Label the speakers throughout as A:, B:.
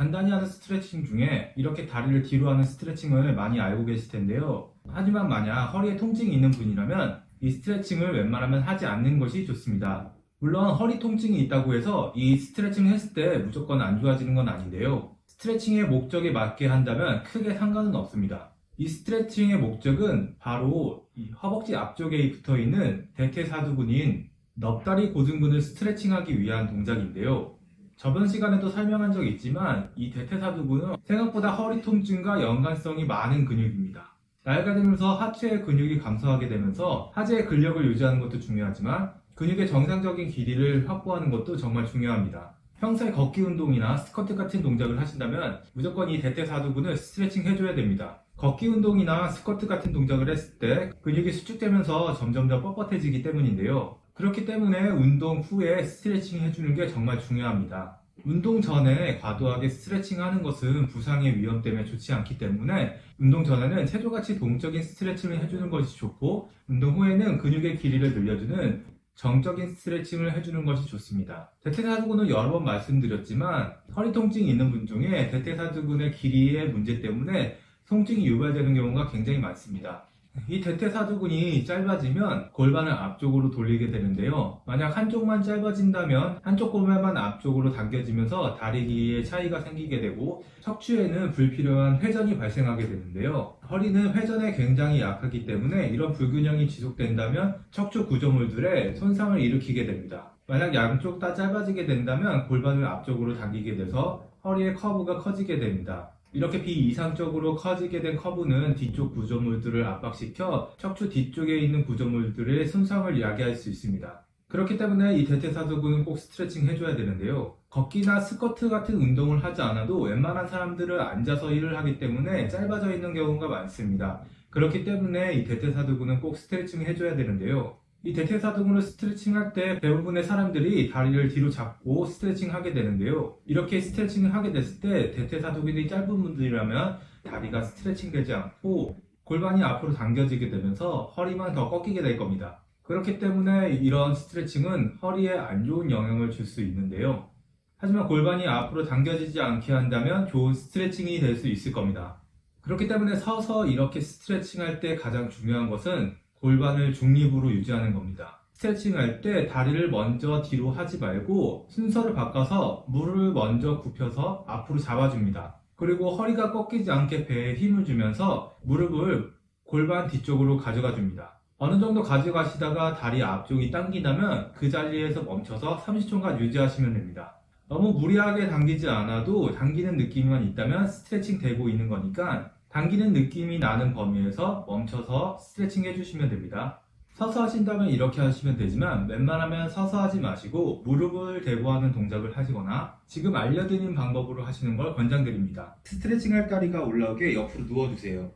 A: 간단히 하는 스트레칭 중에 이렇게 다리를 뒤로 하는 스트레칭을 많이 알고 계실 텐데요. 하지만 만약 허리에 통증이 있는 분이라면 이 스트레칭을 웬만하면 하지 않는 것이 좋습니다. 물론 허리 통증이 있다고 해서 이 스트레칭을 했을 때 무조건 안 좋아지는 건 아닌데요. 스트레칭의 목적에 맞게 한다면 크게 상관은 없습니다. 이 스트레칭의 목적은 바로 이 허벅지 앞쪽에 붙어 있는 대퇴사두근인 넙다리 고등근을 스트레칭하기 위한 동작인데요. 저번 시간에도 설명한 적이 있지만 이 대퇴사두근은 생각보다 허리 통증과 연관성이 많은 근육입니다. 나이가 들면서 하체의 근육이 감소하게 되면서 하체의 근력을 유지하는 것도 중요하지만 근육의 정상적인 길이를 확보하는 것도 정말 중요합니다. 평소에 걷기 운동이나 스쿼트 같은 동작을 하신다면 무조건 이 대퇴사두근을 스트레칭 해줘야 됩니다. 걷기 운동이나 스쿼트 같은 동작을 했을 때 근육이 수축되면서 점점 더 뻣뻣해지기 때문인데요. 그렇기 때문에 운동 후에 스트레칭 해주는 게 정말 중요합니다. 운동 전에 과도하게 스트레칭 하는 것은 부상의 위험 때문에 좋지 않기 때문에 운동 전에는 체조같이 동적인 스트레칭을 해주는 것이 좋고 운동 후에는 근육의 길이를 늘려주는 정적인 스트레칭을 해주는 것이 좋습니다. 대퇴사두근은 여러 번 말씀드렸지만 허리 통증이 있는 분 중에 대퇴사두근의 길이의 문제 때문에 통증이 유발되는 경우가 굉장히 많습니다. 이 대퇴사두근이 짧아지면 골반을 앞쪽으로 돌리게 되는데요. 만약 한쪽만 짧아진다면 한쪽 골반만 앞쪽으로 당겨지면서 다리 길이의 차이가 생기게 되고 척추에는 불필요한 회전이 발생하게 되는데요. 허리는 회전에 굉장히 약하기 때문에 이런 불균형이 지속된다면 척추 구조물들에 손상을 일으키게 됩니다. 만약 양쪽 다 짧아지게 된다면 골반을 앞쪽으로 당기게 돼서 허리의 커브가 커지게 됩니다. 이렇게 비이상적으로 커지게 된 커브는 뒤쪽 구조물들을 압박시켜 척추 뒤쪽에 있는 구조물들의 손상을 야기할 수 있습니다. 그렇기 때문에 이 대퇴사두근은 꼭 스트레칭 해줘야 되는데요. 걷기나 스쿼트 같은 운동을 하지 않아도 웬만한 사람들은 앉아서 일을 하기 때문에 짧아져 있는 경우가 많습니다. 그렇기 때문에 이 대퇴사두근은 꼭 스트레칭 해줘야 되는데요. 이 대퇴사두근을 스트레칭 할 때 대부분의 사람들이 다리를 뒤로 잡고 스트레칭 하게 되는데요. 이렇게 스트레칭을 하게 됐을 때 대퇴사두근이 짧은 분들이라면 다리가 스트레칭 되지 않고 골반이 앞으로 당겨지게 되면서 허리만 더 꺾이게 될 겁니다. 그렇기 때문에 이런 스트레칭은 허리에 안 좋은 영향을 줄 수 있는데요. 하지만 골반이 앞으로 당겨지지 않게 한다면 좋은 스트레칭이 될 수 있을 겁니다. 그렇기 때문에 서서 이렇게 스트레칭 할 때 가장 중요한 것은 골반을 중립으로 유지하는 겁니다. 스트레칭 할 때 다리를 먼저 뒤로 하지 말고 순서를 바꿔서 무릎을 먼저 굽혀서 앞으로 잡아줍니다. 그리고 허리가 꺾이지 않게 배에 힘을 주면서 무릎을 골반 뒤쪽으로 가져가 줍니다. 어느 정도 가져가시다가 다리 앞쪽이 당기다면 그 자리에서 멈춰서 30초간 유지하시면 됩니다. 너무 무리하게 당기지 않아도 당기는 느낌만 있다면 스트레칭 되고 있는 거니까 당기는 느낌이 나는 범위에서 멈춰서 스트레칭 해주시면 됩니다. 서서 하신다면 이렇게 하시면 되지만 웬만하면 서서 하지 마시고 무릎을 대고 하는 동작을 하시거나 지금 알려드린 방법으로 하시는 걸 권장드립니다. 스트레칭 할 다리가 올라오게 옆으로 누워주세요.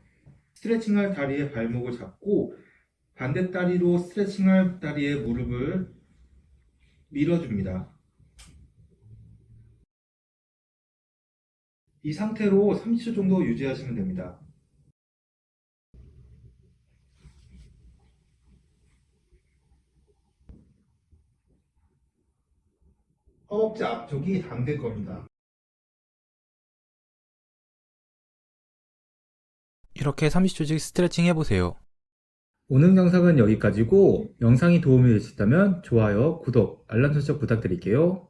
A: 스트레칭 할 다리의 발목을 잡고 반대 다리로 스트레칭 할 다리의 무릎을 밀어줍니다. 이 상태로 30초 정도 유지하시면 됩니다. 허벅지 앞쪽이 당길 겁니다.
B: 이렇게 30초씩 스트레칭 해보세요.
A: 오늘 영상은 여기까지고 영상이 도움이 되셨다면 좋아요, 구독, 알람 설정 부탁드릴게요.